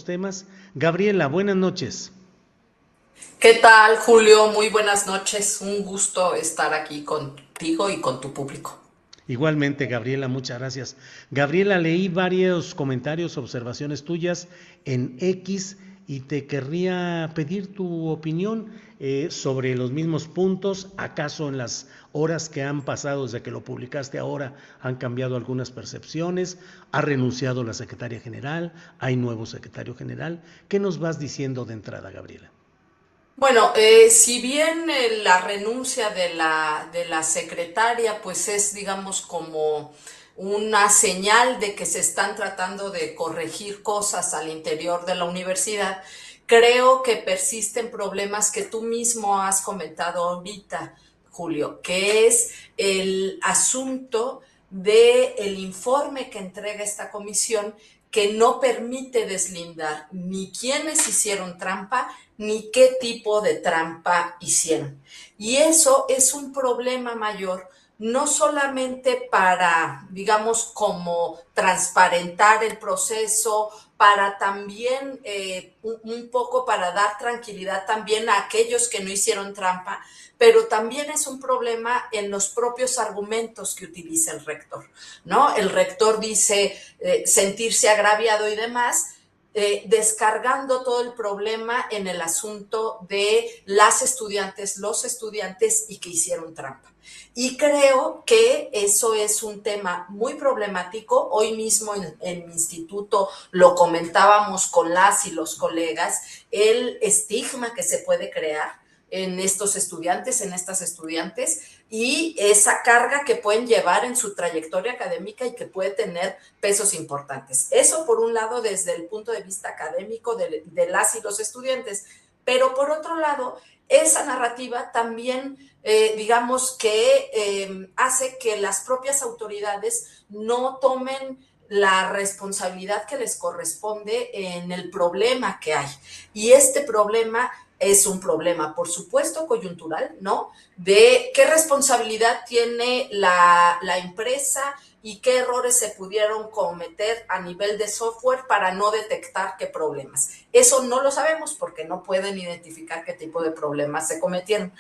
Temas. Gabriela, buenas noches. ¿Qué tal, Julio? Muy buenas noches. Un gusto estar aquí contigo y con tu público. Igualmente, Gabriela, muchas gracias. Gabriela, leí varios comentarios, observaciones tuyas en X y te querría pedir tu opinión sobre los mismos puntos. ¿Acaso en las horas que han pasado desde que lo publicaste ahora han cambiado algunas percepciones? ¿Ha renunciado la secretaria general? ¿Hay nuevo secretario general? ¿Qué nos vas diciendo de entrada, Gabriela? Bueno, si bien la renuncia de la secretaria, pues es, digamos, como una señal de que se están tratando de corregir cosas al interior de la universidad, creo que persisten problemas que tú mismo has comentado ahorita, Julio, que es el asunto del informe que entrega esta comisión, que no permite deslindar ni quiénes hicieron trampa ni qué tipo de trampa hicieron. Y eso es un problema mayor, no solamente para, digamos, como transparentar el proceso, para también un poco para dar tranquilidad también a aquellos que no hicieron trampa, pero también es un problema en los propios argumentos que utiliza el rector, ¿no? El rector dice sentirse agraviado y demás, descargando todo el problema en el asunto de las estudiantes, los estudiantes y que hicieron trampa. Y creo que eso es un tema muy problemático. Hoy mismo en mi instituto lo comentábamos con las y los colegas, el estigma que se puede crear en estos estudiantes, en estas estudiantes, y esa carga que pueden llevar en su trayectoria académica y que puede tener pesos importantes. Eso por un lado desde el punto de vista académico de las y los estudiantes, pero por otro lado, esa narrativa también, digamos que hace que las propias autoridades no tomen la responsabilidad que les corresponde en el problema que hay. Y este problema es un problema, por supuesto, coyuntural, ¿no? De qué responsabilidad tiene la empresa y qué errores se pudieron cometer a nivel de software para no detectar qué problemas. Eso no lo sabemos porque no pueden identificar qué tipo de problemas se cometieron.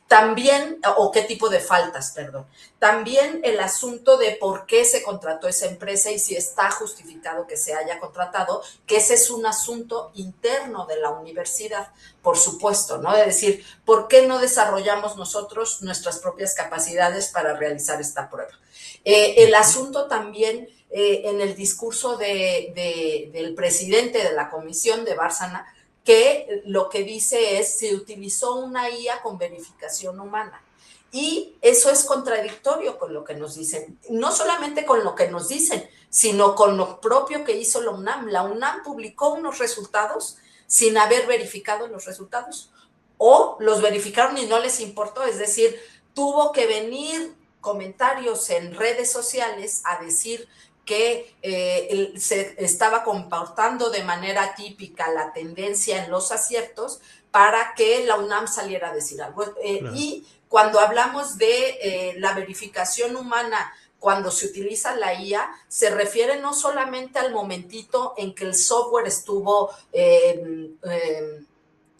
También, o qué tipo de faltas, perdón. También el asunto de por qué se contrató esa empresa y si está justificado que se haya contratado, que ese es un asunto interno de la universidad, por supuesto, ¿no? Es decir, ¿por qué no desarrollamos nosotros nuestras propias capacidades para realizar esta prueba? El asunto también en el discurso del presidente de la comisión de Bárcena, que lo que dice es se utilizó una IA con verificación humana. Y eso es contradictorio con lo que nos dicen, no solamente con lo que nos dicen, sino con lo propio que hizo la UNAM. La UNAM publicó unos resultados sin haber verificado los resultados, o los verificaron y no les importó, es decir, tuvo que venir comentarios en redes sociales a decir que se estaba comportando de manera típica la tendencia en los aciertos para que la UNAM saliera a decir algo. Claro. Y cuando hablamos de la verificación humana, cuando se utiliza la IA, se refiere no solamente al momentito en que el software estuvo siendo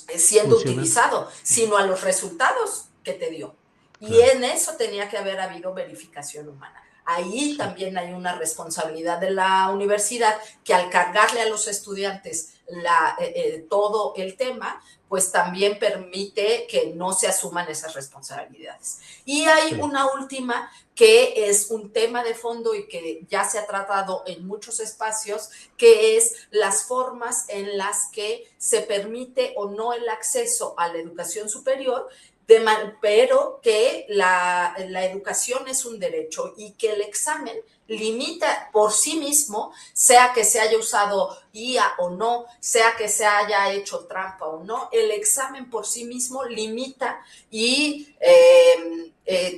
Funcionando. utilizado, sino a los resultados que te dio. Y Claro. en eso tenía que haber habido verificación humana. Ahí Sí. también hay una responsabilidad de la universidad que al cargarle a los estudiantes todo el tema, pues también permite que no se asuman esas responsabilidades. Y hay Sí. una última que es un tema de fondo y que ya se ha tratado en muchos espacios, que es las formas en las que se permite o no el acceso a la educación superior, pero que la educación es un derecho y que el examen limita por sí mismo, sea que se haya usado IA o no, sea que se haya hecho trampa o no, el examen por sí mismo limita y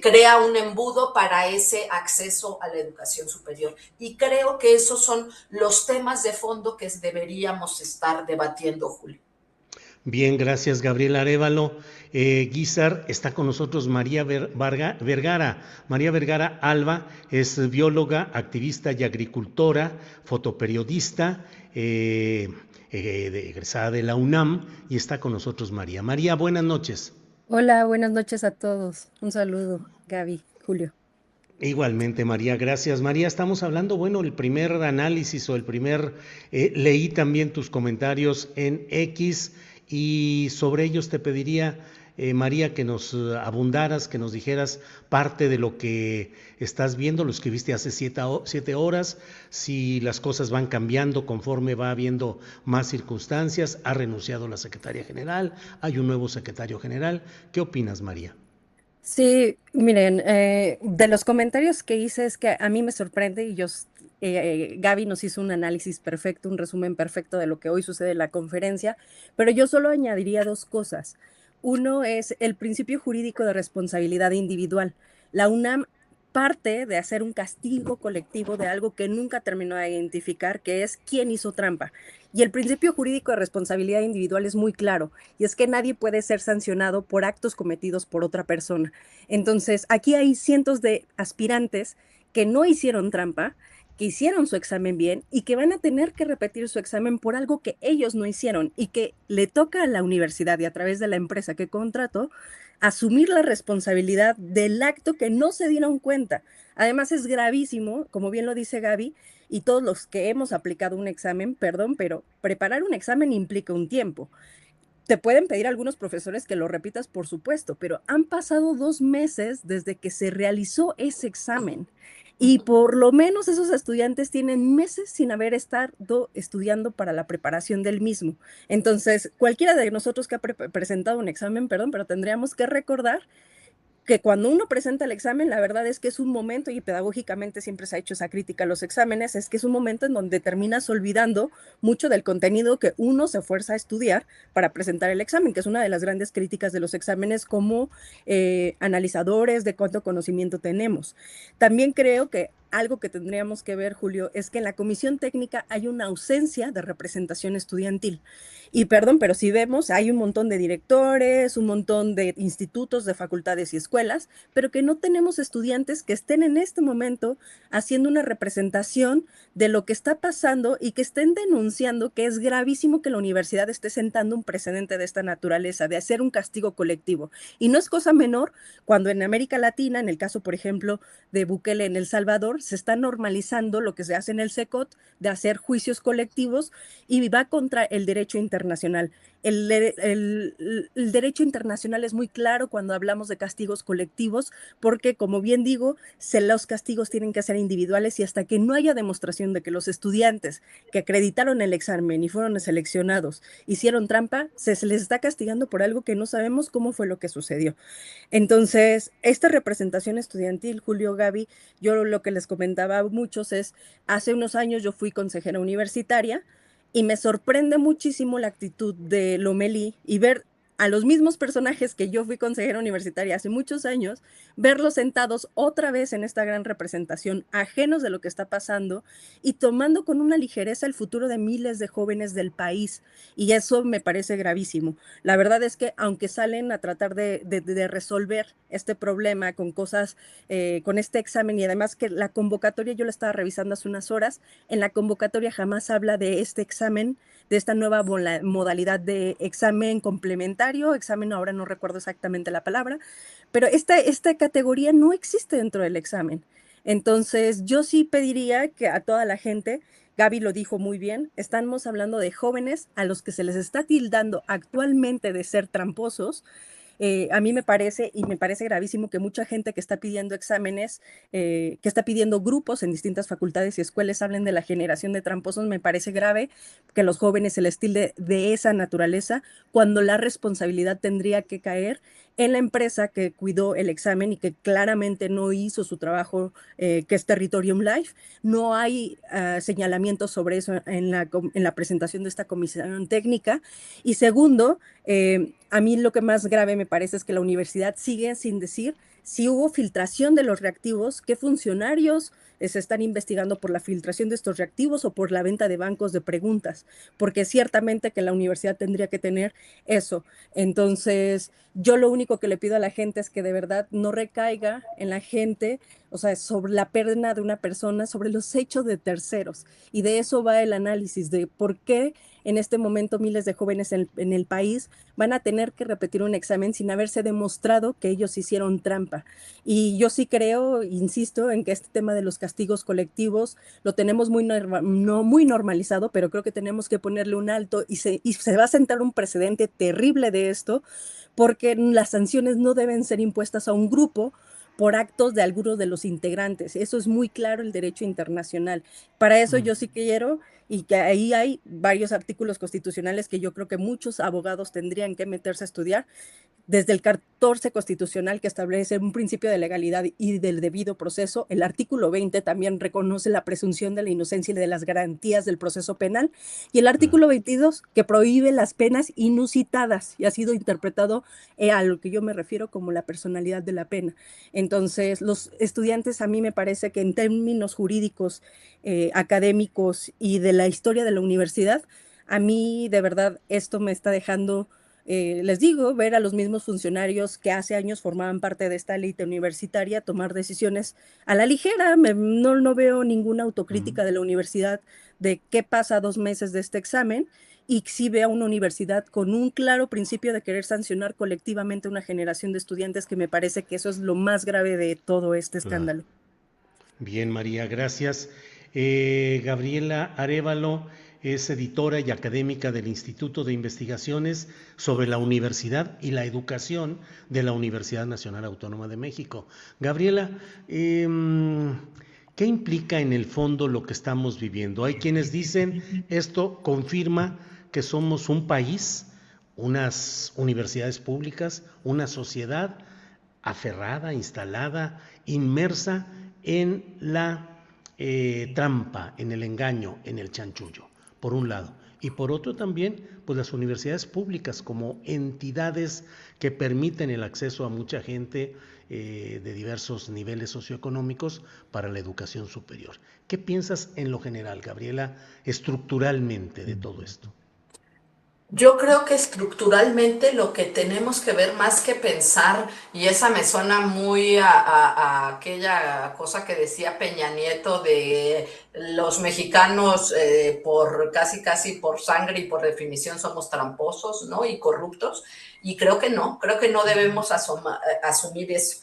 crea un embudo para ese acceso a la educación superior. Y creo que esos son los temas de fondo que deberíamos estar debatiendo, Julio. Bien, gracias, Gabriela Arévalo. Guizar, está con nosotros María Vergara. María Vergara Alba es bióloga, activista y agricultora, fotoperiodista. egresada de la UNAM, y está con nosotros María. María, buenas noches. Hola, buenas noches a todos. Un saludo, Gaby, Julio. Igualmente, María, gracias. María, estamos hablando, bueno, el primer análisis o el primer, leí también tus comentarios en X y sobre ellos te pediría, María, que nos abundaras, que nos dijeras parte de lo que estás viendo, lo escribiste hace 7 horas, si las cosas van cambiando conforme va habiendo más circunstancias, ha renunciado la secretaria general, hay un nuevo secretario general. ¿Qué opinas, María? Sí, miren, de los comentarios que hice es que a mí me sorprende y Gaby nos hizo un análisis perfecto, un resumen perfecto de lo que hoy sucede en la conferencia, pero yo solo añadiría dos cosas. Uno es el principio jurídico de responsabilidad individual. La UNAM parte de hacer un castigo colectivo de algo que nunca terminó de identificar, que es quién hizo trampa. Y el principio jurídico de responsabilidad individual es muy claro, y es que nadie puede ser sancionado por actos cometidos por otra persona. Entonces, aquí hay cientos de aspirantes que no hicieron trampa, que hicieron su examen bien y que van a tener que repetir su examen por algo que ellos no hicieron y que le toca a la universidad y a través de la empresa que contrató asumir la responsabilidad del acto que no se dieron cuenta. Además es gravísimo, como bien lo dice Gaby, y todos los que hemos aplicado un examen, perdón, pero preparar un examen implica un tiempo. Te pueden pedir algunos profesores que lo repitas, por supuesto, pero han pasado 2 meses desde que se realizó ese examen. Y por lo menos esos estudiantes tienen meses sin haber estado estudiando para la preparación del mismo. Entonces, cualquiera de nosotros que ha presentado un examen, perdón, pero tendríamos que recordar que cuando uno presenta el examen, la verdad es que es un momento, y pedagógicamente siempre se ha hecho esa crítica a los exámenes, es que es un momento en donde terminas olvidando mucho del contenido que uno se fuerza a estudiar para presentar el examen, que es una de las grandes críticas de los exámenes como analizadores de cuánto conocimiento tenemos. También creo que algo que tendríamos que ver, Julio, es que en la comisión técnica hay una ausencia de representación estudiantil. Y perdón, pero si vemos, hay un montón de directores, un montón de institutos, de facultades y escuelas, pero que no tenemos estudiantes que estén en este momento haciendo una representación de lo que está pasando y que estén denunciando que es gravísimo que la universidad esté sentando un precedente de esta naturaleza, de hacer un castigo colectivo. Y no es cosa menor cuando en América Latina, en el caso, por ejemplo, de Bukele en El Salvador, se está normalizando lo que se hace en el SECOT de hacer juicios colectivos y va contra el derecho internacional. El derecho internacional es muy claro cuando hablamos de castigos colectivos, porque, como bien digo, los castigos tienen que ser individuales y hasta que no haya demostración de que los estudiantes que acreditaron el examen y fueron seleccionados hicieron trampa, se les está castigando por algo que no sabemos cómo fue lo que sucedió. Entonces, esta representación estudiantil, Julio, Gaby, yo lo que les comentaba a muchos es, hace unos años yo fui consejera universitaria y me sorprende muchísimo la actitud de Lomelí y ver a los mismos personajes que yo fui consejera universitaria hace muchos años, verlos sentados otra vez en esta gran representación, ajenos de lo que está pasando y tomando con una ligereza el futuro de miles de jóvenes del país. Y eso me parece gravísimo. La verdad es que aunque salen a tratar de resolver este problema con cosas, con este examen y además que la convocatoria, yo la estaba revisando hace unas horas, en la convocatoria jamás habla de este examen, de esta nueva modalidad de examen complementario, examen, ahora no recuerdo exactamente la palabra, pero esta categoría no existe dentro del examen. Entonces, yo sí pediría que a toda la gente, Gaby lo dijo muy bien, estamos hablando de jóvenes a los que se les está tildando actualmente de ser tramposos. A mí me parece, y me parece gravísimo que mucha gente que está pidiendo exámenes, que está pidiendo grupos en distintas facultades y escuelas hablen de la generación de tramposos. Me parece grave que los jóvenes se les tilde de esa naturaleza cuando la responsabilidad tendría que caer en la empresa que cuidó el examen y que claramente no hizo su trabajo, que es Territorium Life. No hay señalamientos sobre eso en la presentación de esta comisión técnica. Y segundo, a mí lo que más grave me parece es que la universidad sigue sin decir si hubo filtración de los reactivos, qué funcionarios se están investigando por la filtración de estos reactivos o por la venta de bancos de preguntas, porque ciertamente que la universidad tendría que tener eso. Entonces, yo lo único que le pido a la gente es que de verdad no recaiga en la gente, o sea, sobre la pérdida de una persona, sobre los hechos de terceros. Y de eso va el análisis, de por qué en este momento miles de jóvenes en el país van a tener que repetir un examen sin haberse demostrado que ellos hicieron trampa. Y yo sí creo, insisto, en que este tema de los castigos colectivos lo tenemos no muy normalizado, pero creo que tenemos que ponerle un alto y se va a sentar un precedente terrible de esto, porque las sanciones no deben ser impuestas a un grupo por actos de algunos de los integrantes. Eso es muy claro el derecho internacional. Para eso yo sí quiero, y que ahí hay varios artículos constitucionales que yo creo que muchos abogados tendrían que meterse a estudiar, desde el 14 constitucional, que establece un principio de legalidad y del debido proceso. El artículo 20 también reconoce la presunción de la inocencia y de las garantías del proceso penal, y el artículo 22, que prohíbe las penas inusitadas, y ha sido interpretado a lo que yo me refiero como la personalidad de la pena. Entonces, los estudiantes, a mí me parece que en términos jurídicos, académicos y de la historia de la universidad, a mí de verdad esto me está dejando, les digo, ver a los mismos funcionarios que hace años formaban parte de esta élite universitaria tomar decisiones a la ligera. No veo ninguna autocrítica de la universidad de qué pasa a 2 meses de este examen, y sí veo una universidad con un claro principio de querer sancionar colectivamente a una generación de estudiantes, que me parece que eso es lo más grave de todo este escándalo. Bien, María, gracias. Gabriela Arévalo es editora y académica del Instituto de Investigaciones sobre la Universidad y la Educación de la Universidad Nacional Autónoma de México. Gabriela, ¿qué implica en el fondo lo que estamos viviendo? Hay quienes dicen esto confirma que somos un país, unas universidades públicas, una sociedad aferrada, instalada, inmersa en la trampa, en el engaño, en el chanchullo, por un lado. Y por otro también, pues las universidades públicas como entidades que permiten el acceso a mucha gente de diversos niveles socioeconómicos para la educación superior. ¿Qué piensas en lo general, Gabriela, estructuralmente de todo esto? Yo creo que estructuralmente lo que tenemos que ver más que pensar, y esa me suena muy a aquella cosa que decía Peña Nieto de los mexicanos por casi por sangre y por definición somos tramposos, ¿no? Y corruptos, y creo que no debemos asumir eso.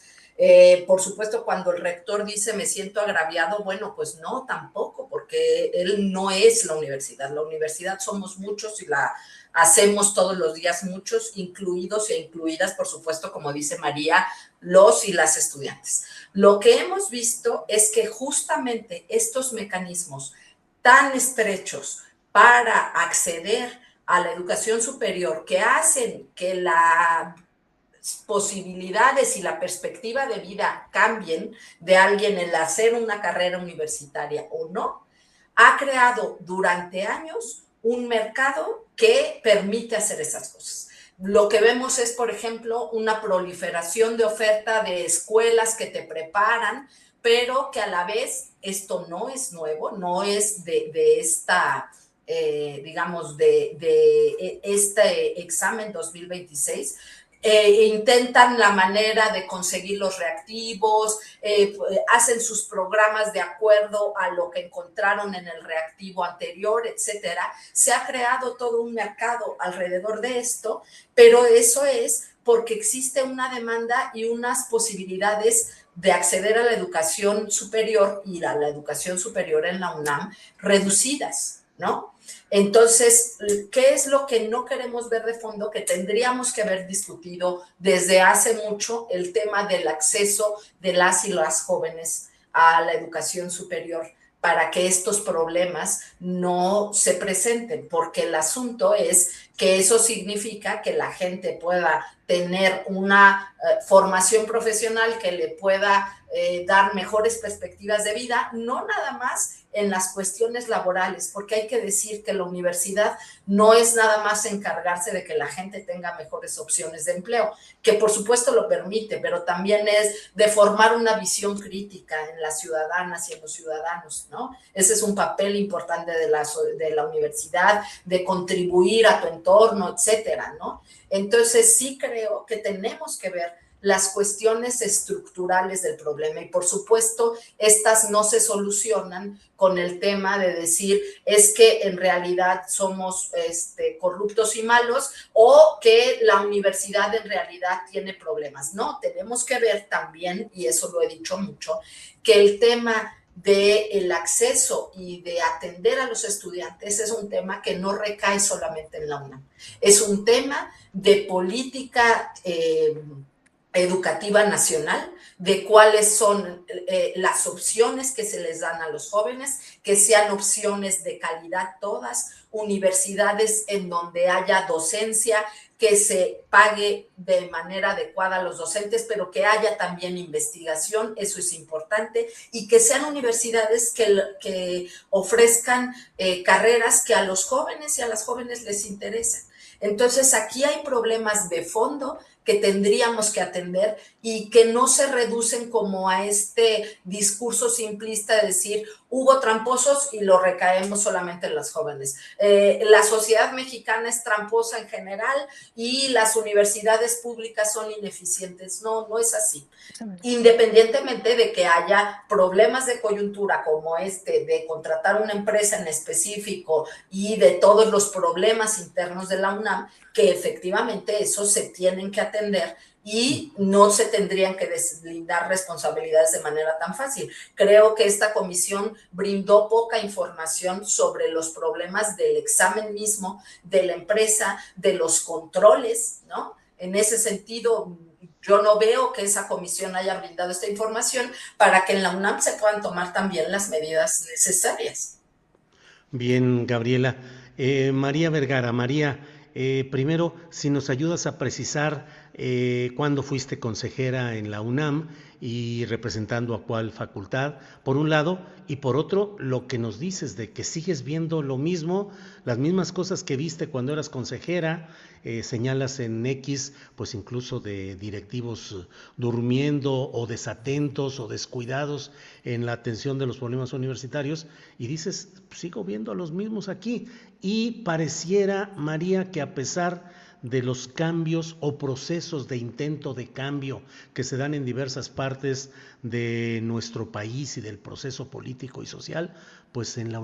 Por supuesto, cuando el rector dice me siento agraviado, bueno, pues no, tampoco, porque él no es la universidad somos muchos y la hacemos todos los días muchos, incluidos e incluidas, por supuesto, como dice María, los y las estudiantes. Lo que hemos visto es que justamente estos mecanismos tan estrechos para acceder a la educación superior, que hacen que las posibilidades y la perspectiva de vida cambien de alguien el hacer una carrera universitaria o no, ha creado durante años un mercado que permite hacer esas cosas. Lo que vemos es, por ejemplo, una proliferación de oferta de escuelas que te preparan, pero que a la vez esto no es nuevo, no es de esta, digamos, de este examen 2026. Intentan la manera de conseguir los reactivos, hacen sus programas de acuerdo a lo que encontraron en el reactivo anterior, etcétera. Se ha creado todo un mercado alrededor de esto, pero eso es porque existe una demanda y unas posibilidades de acceder a la educación superior y a la educación superior en la UNAM reducidas, ¿no? Entonces, ¿qué es lo que no queremos ver de fondo? Que tendríamos que haber discutido desde hace mucho el tema del acceso de las y las jóvenes a la educación superior para que estos problemas no se presenten, porque el asunto es que eso significa que la gente pueda tener una formación profesional que le pueda dar mejores perspectivas de vida, no nada más en las cuestiones laborales, porque hay que decir que la universidad no es nada más encargarse de que la gente tenga mejores opciones de empleo, que por supuesto lo permite, pero también es de formar una visión crítica en las ciudadanas y en los ciudadanos, ¿no? Ese es un papel importante de la universidad, de contribuir a tu entorno, etcétera, ¿no? Entonces sí creo que tenemos que ver las cuestiones estructurales del problema. Y por supuesto, estas no se solucionan con el tema de decir es que en realidad somos corruptos y malos o que la universidad en realidad tiene problemas. No, tenemos que ver también, y eso lo he dicho mucho, que el tema del acceso y de atender a los estudiantes es un tema que no recae solamente en la UNAM. Es un tema de política educativa nacional, de cuáles son las opciones que se les dan a los jóvenes, que sean opciones de calidad todas, universidades en donde haya docencia, que se pague de manera adecuada a los docentes, pero que haya también investigación, eso es importante, y que sean universidades que ofrezcan carreras que a los jóvenes y a las jóvenes les interesan. Entonces, aquí hay problemas de fondo que tendríamos que atender y que no se reducen como a este discurso simplista de decir hubo tramposos y lo recaemos solamente en los jóvenes. La sociedad mexicana es tramposa en general y las universidades públicas son ineficientes. No, no es así. Independientemente de que haya problemas de coyuntura como de contratar una empresa en específico y de todos los problemas internos de la UNAM, que efectivamente esos se tienen que atender y no se tendrían que deslindar responsabilidades de manera tan fácil. Creo que esta comisión brindó poca información sobre los problemas del examen mismo, de la empresa, de los controles, ¿no? En ese sentido, yo no veo que esa comisión haya brindado esta información para que en la UNAM se puedan tomar también las medidas necesarias. Bien, Gabriela. María Vergara, María, primero, si nos ayudas a precisar cuándo fuiste consejera en la UNAM y representando a cuál facultad, por un lado, y por otro, lo que nos dices de que sigues viendo lo mismo, las mismas cosas que viste cuando eras consejera, señalas en X, pues incluso de directivos durmiendo o desatentos o descuidados en la atención de los problemas universitarios, y dices, sigo viendo a los mismos aquí, y pareciera, María, que a pesar de los cambios o procesos de intento de cambio que se dan en diversas partes de nuestro país y del proceso político y social, pues en las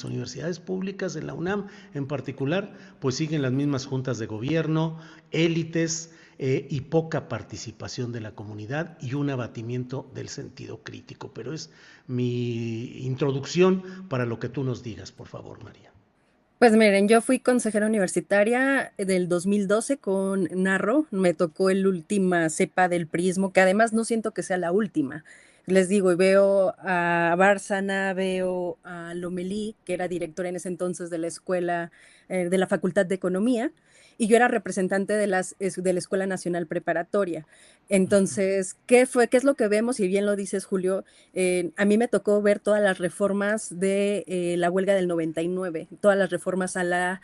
universidades públicas, en la UNAM en particular, pues siguen las mismas juntas de gobierno, élites y poca participación de la comunidad y un abatimiento del sentido crítico. Pero es mi introducción para lo que tú nos digas, por favor, María. Pues miren, yo fui consejera universitaria del 2012 con Narro, me tocó el última cepa del prismo, que además no siento que sea la última. Les digo, y veo a Bárcena, veo a Lomelí, que era directora en ese entonces de la escuela, de la Facultad de Economía, y yo era representante de de la Escuela Nacional Preparatoria. Entonces, ¿qué es lo que vemos? Y bien lo dices, Julio, a mí me tocó ver todas las reformas de la huelga del 99, todas las reformas a la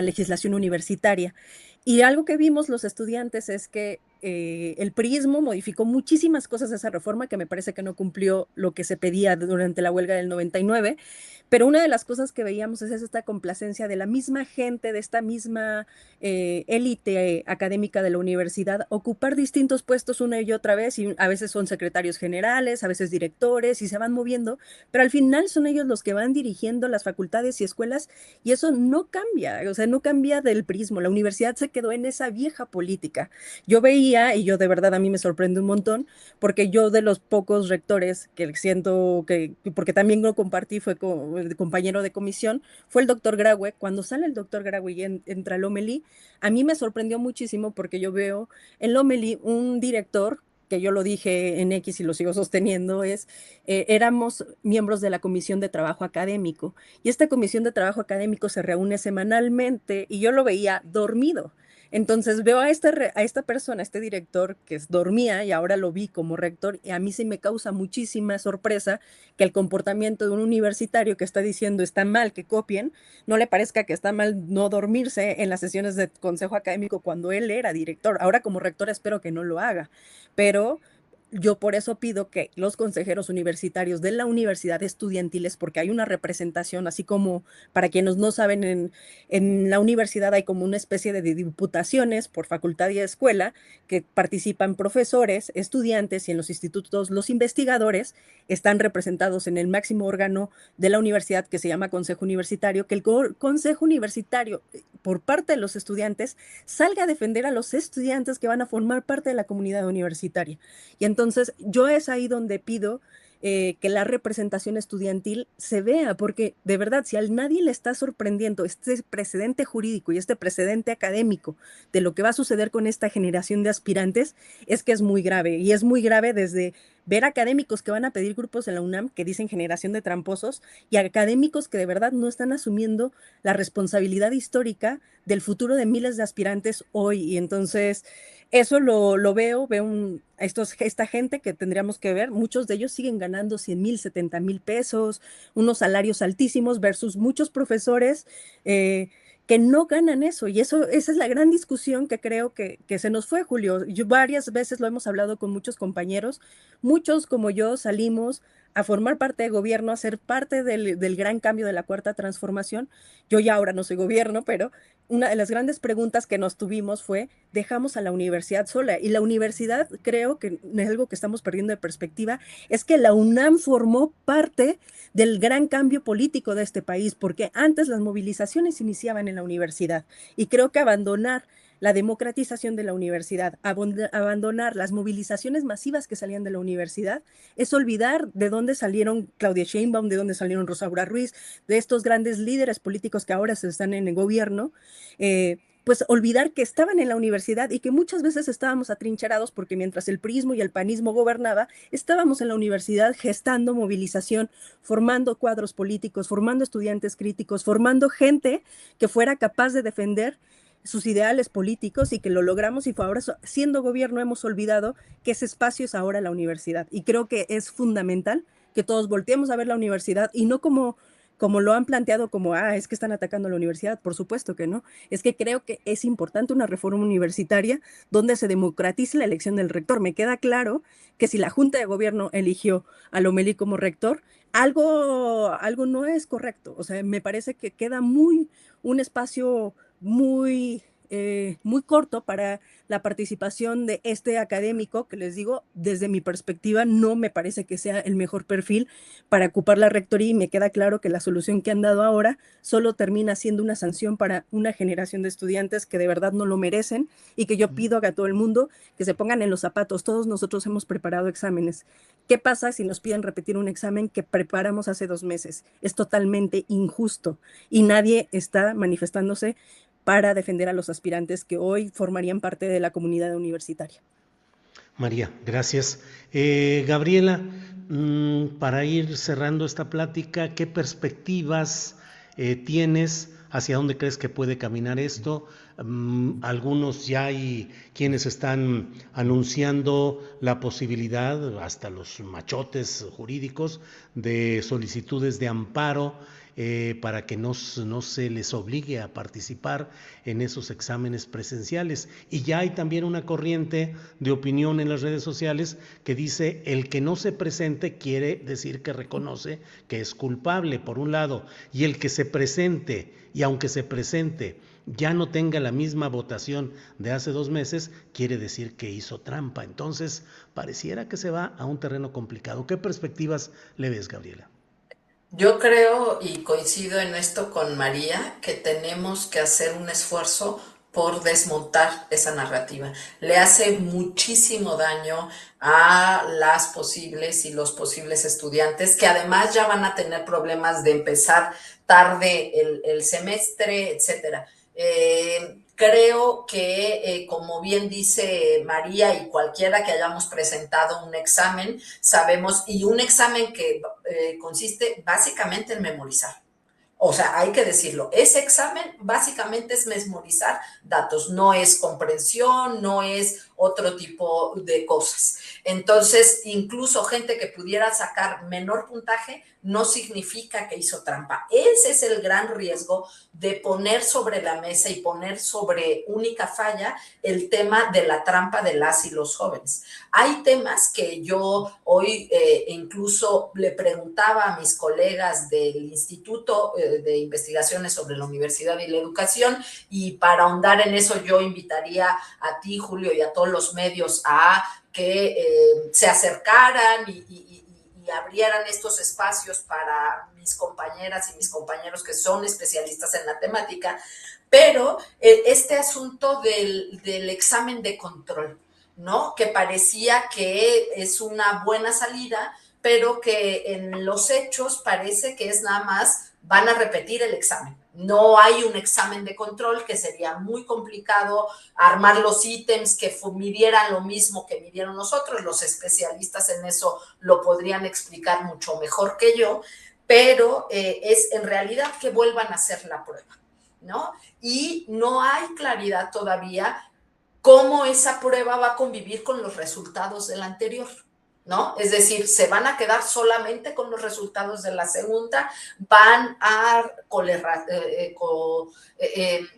legislación universitaria. Y algo que vimos los estudiantes es que el PRIismo modificó muchísimas cosas de esa reforma que me parece que no cumplió lo que se pedía durante la huelga del 99, pero una de las cosas que veíamos es esta complacencia de la misma gente, de esta misma élite académica de la universidad, ocupar distintos puestos una y otra vez, y a veces son secretarios generales, a veces directores, y se van moviendo, pero al final son ellos los que van dirigiendo las facultades y escuelas, y eso no cambia, o sea, no cambia del prismo. La universidad se quedó en esa vieja política. Yo veía, y yo de verdad a mí me sorprende un montón, porque yo de los pocos rectores que siento que, porque también lo compartí, fue compañero de comisión, fue el doctor Graue. Cuando sale el doctor Graue y entra Lomelí, a mí me sorprendió muchísimo porque yo veo en Lomelí un director, que yo lo dije en X y lo sigo sosteniendo, éramos miembros de la Comisión de Trabajo Académico, y esta Comisión de Trabajo Académico se reúne semanalmente y yo lo veía dormido. Entonces veo a esta persona, a este director que dormía, y ahora lo vi como rector, y a mí sí me causa muchísima sorpresa que el comportamiento de un universitario que está diciendo está mal que copien, no le parezca que está mal no dormirse en las sesiones de consejo académico cuando él era director. Ahora como rector espero que no lo haga, pero yo por eso pido que los consejeros universitarios de la universidad estudiantiles, porque hay una representación, así como para quienes no saben, en la universidad hay como una especie de diputaciones por facultad y escuela, que participan profesores, estudiantes, y en los institutos los investigadores están representados en el máximo órgano de la universidad, que se llama Consejo Universitario, que el Consejo Universitario, por parte de los estudiantes, salga a defender a los estudiantes que van a formar parte de la comunidad universitaria. Y entonces yo es ahí donde pido que la representación estudiantil se vea, porque de verdad, si a nadie le está sorprendiendo este precedente jurídico y este precedente académico de lo que va a suceder con esta generación de aspirantes, es que es muy grave. Y es muy grave desde ver académicos que van a pedir grupos en la UNAM que dicen generación de tramposos, y académicos que de verdad no están asumiendo la responsabilidad histórica del futuro de miles de aspirantes hoy. Y entonces eso lo veo esta gente que tendríamos que ver, muchos de ellos siguen ganando 100,000, 70,000 pesos, unos salarios altísimos versus muchos profesores que no ganan eso. Y esa es la gran discusión que creo que se nos fue, Julio. Yo varias veces lo hemos hablado con muchos compañeros, muchos como yo salimos a formar parte de gobierno, a ser parte del gran cambio de la cuarta transformación. Yo ya ahora no soy gobierno, pero una de las grandes preguntas que nos tuvimos fue, dejamos a la universidad sola. Y la universidad, creo que es algo que estamos perdiendo de perspectiva, es que la UNAM formó parte del gran cambio político de este país, porque antes las movilizaciones iniciaban en la universidad. Y creo que abandonar la democratización de la universidad, abandonar las movilizaciones masivas que salían de la universidad, es olvidar de dónde salieron Claudia Sheinbaum, de dónde salieron Rosaura Ruiz, de estos grandes líderes políticos que ahora se están en el gobierno, pues olvidar que estaban en la universidad y que muchas veces estábamos atrincherados porque mientras el priismo y el panismo gobernaba, estábamos en la universidad gestando movilización, formando cuadros políticos, formando estudiantes críticos, formando gente que fuera capaz de defender sus ideales políticos, y que lo logramos. Y ahora, siendo gobierno, hemos olvidado que ese espacio es ahora la universidad. Y creo que es fundamental que todos volteemos a ver la universidad y no como lo han planteado, como, es que están atacando a la universidad. Por supuesto que no. Es que creo que es importante una reforma universitaria donde se democratice la elección del rector. Me queda claro que si la Junta de Gobierno eligió a Lomelí como rector, algo no es correcto. O sea, me parece que queda un espacio muy corto para la participación de este académico, que les digo, desde mi perspectiva, no me parece que sea el mejor perfil para ocupar la rectoría, y me queda claro que la solución que han dado ahora solo termina siendo una sanción para una generación de estudiantes que de verdad no lo merecen, y que yo pido a todo el mundo que se pongan en los zapatos. Todos nosotros hemos preparado exámenes. ¿Qué pasa si nos piden repetir un examen que preparamos hace 2 meses? Es totalmente injusto y nadie está manifestándose para defender a los aspirantes que hoy formarían parte de la comunidad universitaria. María, gracias. Gabriela, para ir cerrando esta plática, ¿qué perspectivas tienes? ¿Hacia dónde crees que puede caminar esto? Algunos ya hay quienes están anunciando la posibilidad, hasta los machotes jurídicos, de solicitudes de amparo para que no se les obligue a participar en esos exámenes presenciales. Y ya hay también una corriente de opinión en las redes sociales que dice: el que no se presente quiere decir que reconoce que es culpable, por un lado, y el que se presente, y aunque se presente ya no tenga la misma votación de hace 2 meses, quiere decir que hizo trampa. Entonces, pareciera que se va a un terreno complicado. ¿Qué perspectivas le ves, Gabriela? Yo creo y coincido en esto con María, que tenemos que hacer un esfuerzo por desmontar esa narrativa. Le hace muchísimo daño a las posibles y los posibles estudiantes, que además ya van a tener problemas de empezar tarde el semestre, etcétera. Creo que, como bien dice María, y cualquiera que hayamos presentado un examen, sabemos, y un examen que consiste básicamente en memorizar. O sea, hay que decirlo, ese examen básicamente es memorizar datos, no es comprensión, no es otro tipo de cosas. Entonces, incluso gente que pudiera sacar menor puntaje no significa que hizo trampa. Ese es el gran riesgo de poner sobre la mesa y poner sobre única falla el tema de la trampa de las y los jóvenes. Hay temas que yo hoy incluso le preguntaba a mis colegas del Instituto de Investigaciones sobre la Universidad y la Educación, y para ahondar en eso yo invitaría a ti, Julio, y a todos los medios a que se acercaran y abrieran estos espacios para mis compañeras y mis compañeros que son especialistas en la temática, pero este asunto del examen de control, ¿no? Que parecía que es una buena salida, pero que en los hechos parece que es nada más, van a repetir el examen. No hay un examen de control, que sería muy complicado armar los ítems que midieran lo mismo que midieron nosotros. Los especialistas en eso lo podrían explicar mucho mejor que yo, pero es en realidad que vuelvan a hacer la prueba, ¿no? Y no hay claridad todavía cómo esa prueba va a convivir con los resultados de la anterior, ¿no? Es decir, se van a quedar solamente con los resultados de la segunda, van a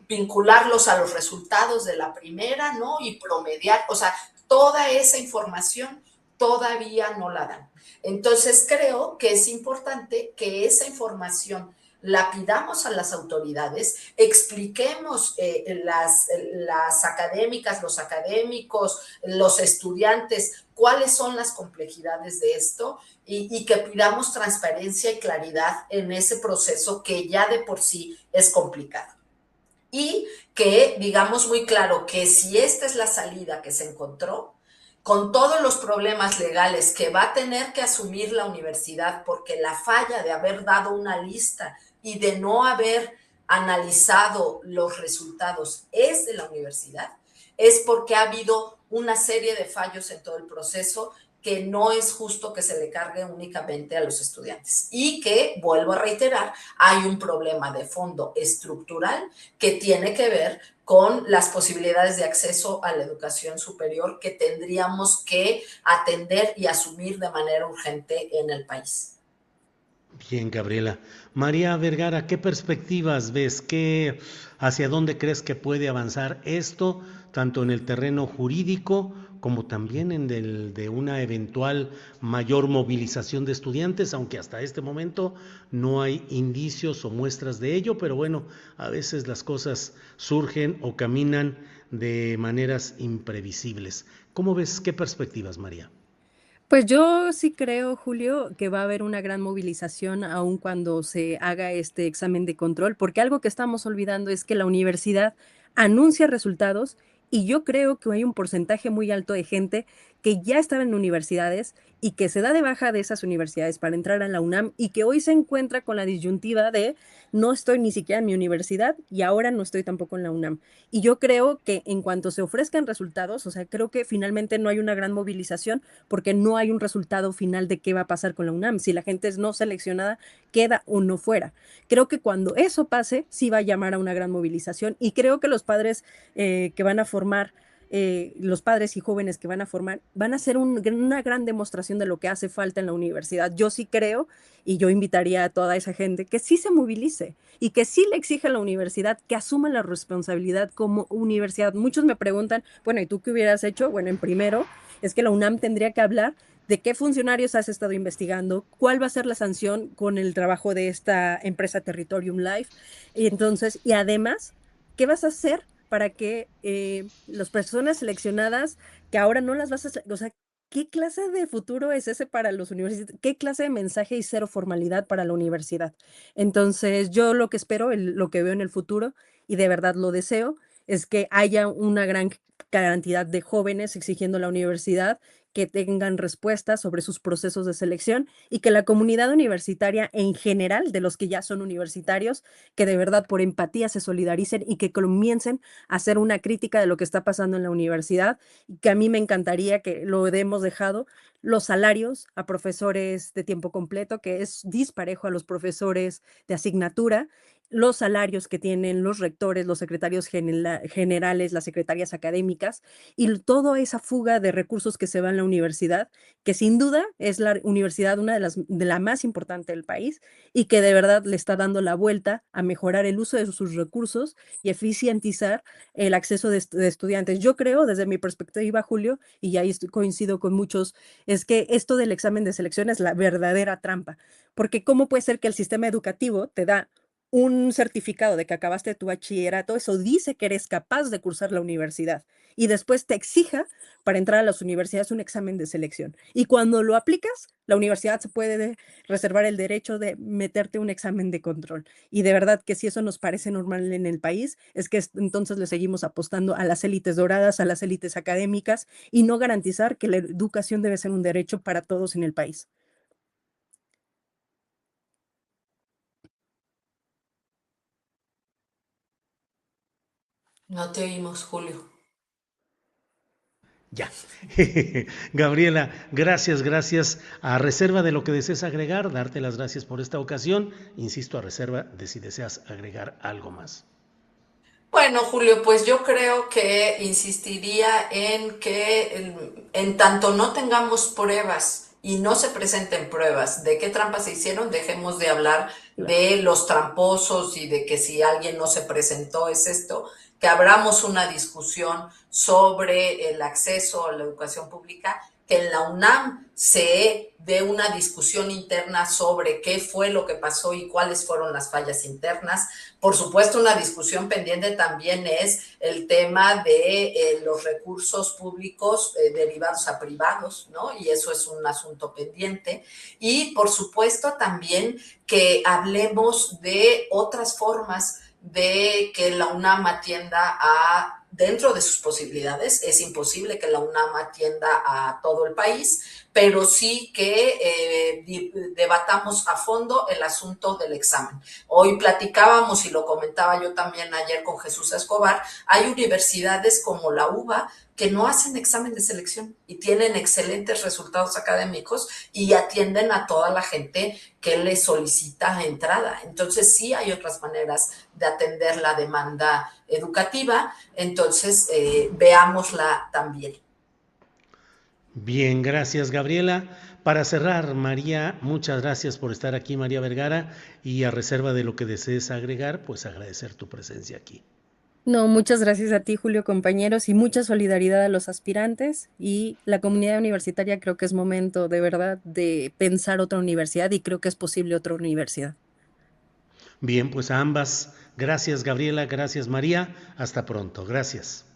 vincularlos a los resultados de la primera, ¿no? Y promediar, o sea, toda esa información todavía no la dan. Entonces, creo que es importante que esa información la pidamos a las autoridades, expliquemos las académicas, los académicos, los estudiantes, cuáles son las complejidades de esto y que pidamos transparencia y claridad en ese proceso que ya de por sí es complicado. Y que digamos muy claro que si esta es la salida que se encontró, con todos los problemas legales que va a tener que asumir la universidad, porque la falla de haber dado una lista y de no haber analizado los resultados es de la universidad, es porque ha habido una serie de fallos en todo el proceso que no es justo que se le cargue únicamente a los estudiantes. Y que, vuelvo a reiterar, hay un problema de fondo estructural que tiene que ver con las posibilidades de acceso a la educación superior que tendríamos que atender y asumir de manera urgente en el país. Bien, Gabriela. María Vergara, ¿qué perspectivas ves? ¿Hacia dónde crees que puede avanzar esto, tanto en el terreno jurídico como también de una eventual mayor movilización de estudiantes, aunque hasta este momento no hay indicios o muestras de ello, pero bueno, a veces las cosas surgen o caminan de maneras imprevisibles. ¿Cómo ves? ¿Qué perspectivas, María? Pues yo sí creo, Julio, que va a haber una gran movilización aun cuando se haga este examen de control, porque algo que estamos olvidando es que la universidad anuncia resultados y yo creo que hay un porcentaje muy alto de gente que ya estaba en universidades y que se da de baja de esas universidades para entrar a la UNAM y que hoy se encuentra con la disyuntiva de no estoy ni siquiera en mi universidad y ahora no estoy tampoco en la UNAM. Y yo creo que en cuanto se ofrezcan resultados, o sea, creo que finalmente no hay una gran movilización porque no hay un resultado final de qué va a pasar con la UNAM. Si la gente es no seleccionada, queda o no fuera. Creo que cuando eso pase, sí va a llamar a una gran movilización y creo que los padres que van a formar los padres y jóvenes que van a formar, van a hacer una gran demostración de lo que hace falta en la universidad. Yo sí creo, y yo invitaría a toda esa gente que sí se movilice y que sí le exige a la universidad que asuma la responsabilidad como universidad. Muchos me preguntan, bueno, ¿y tú qué hubieras hecho? Bueno, en primero, es que la UNAM tendría que hablar de qué funcionarios has estado investigando, cuál va a ser la sanción con el trabajo de esta empresa Territorium Life, y entonces, y además, ¿qué vas a hacer para que las personas seleccionadas, que ahora no las vas a, o sea, ¿qué clase de futuro es ese para los universitarios? ¿Qué clase de mensaje y cero formalidad para la universidad? Entonces, yo lo que espero, lo que veo en el futuro, y de verdad lo deseo, es que haya una gran cantidad de jóvenes exigiendo a la universidad que tengan respuestas sobre sus procesos de selección y que la comunidad universitaria en general, de los que ya son universitarios, que de verdad por empatía se solidaricen y que comiencen a hacer una crítica de lo que está pasando en la universidad, y que a mí me encantaría que lo hemos dejado, los salarios a profesores de tiempo completo, que es disparejo a los profesores de asignatura, los salarios que tienen los rectores, los secretarios generales, las secretarias académicas y toda esa fuga de recursos que se va en la universidad, que sin duda es la universidad una de la más importante del país y que de verdad le está dando la vuelta a mejorar el uso de sus recursos y eficientizar el acceso de estudiantes. Yo creo, desde mi perspectiva, Julio, y ahí coincido con muchos, es que esto del examen de selección es la verdadera trampa, porque ¿cómo puede ser que el sistema educativo te da un certificado de que acabaste tu bachillerato? Eso dice que eres capaz de cursar la universidad y después te exija para entrar a las universidades un examen de selección? Y cuando lo aplicas, la universidad se puede reservar el derecho de meterte un examen de control. Y de verdad que si eso nos parece normal en el país, es que entonces le seguimos apostando a las élites doradas, a las élites académicas y no garantizar que la educación debe ser un derecho para todos en el país. No te oímos, Julio. Ya. Gabriela, gracias, gracias. A reserva de lo que desees agregar, darte las gracias por esta ocasión. Insisto, a reserva de si deseas agregar algo más. Bueno, Julio, pues yo creo que insistiría en que en tanto no tengamos pruebas y no se presenten pruebas de qué trampas se hicieron, dejemos de hablar Claro. de los tramposos y de que si alguien no se presentó es esto, que abramos una discusión sobre el acceso a la educación pública, que en la UNAM se dé una discusión interna sobre qué fue lo que pasó y cuáles fueron las fallas internas. Por supuesto, una discusión pendiente también es el tema de los recursos públicos derivados a privados, ¿no? Y eso es un asunto pendiente. Y por supuesto también que hablemos de otras formas de que la UNAM atienda a, dentro de sus posibilidades, es imposible que la UNAM atienda a todo el país, pero sí que debatamos a fondo el asunto del examen. Hoy platicábamos y lo comentaba yo también ayer con Jesús Escobar, hay universidades como la UBA que no hacen examen de selección y tienen excelentes resultados académicos y atienden a toda la gente que les solicita entrada. Entonces sí hay otras maneras de atender la demanda educativa, entonces veámosla también. Bien, gracias, Gabriela. Para cerrar, María, muchas gracias por estar aquí, María Vergara, y a reserva de lo que desees agregar, pues agradecer tu presencia aquí. No, muchas gracias a ti, Julio, compañeros, y mucha solidaridad a los aspirantes y la comunidad universitaria. Creo que es momento de verdad de pensar otra universidad y creo que es posible otra universidad. Bien, pues a ambas, gracias, Gabriela, gracias, María. Hasta pronto, gracias.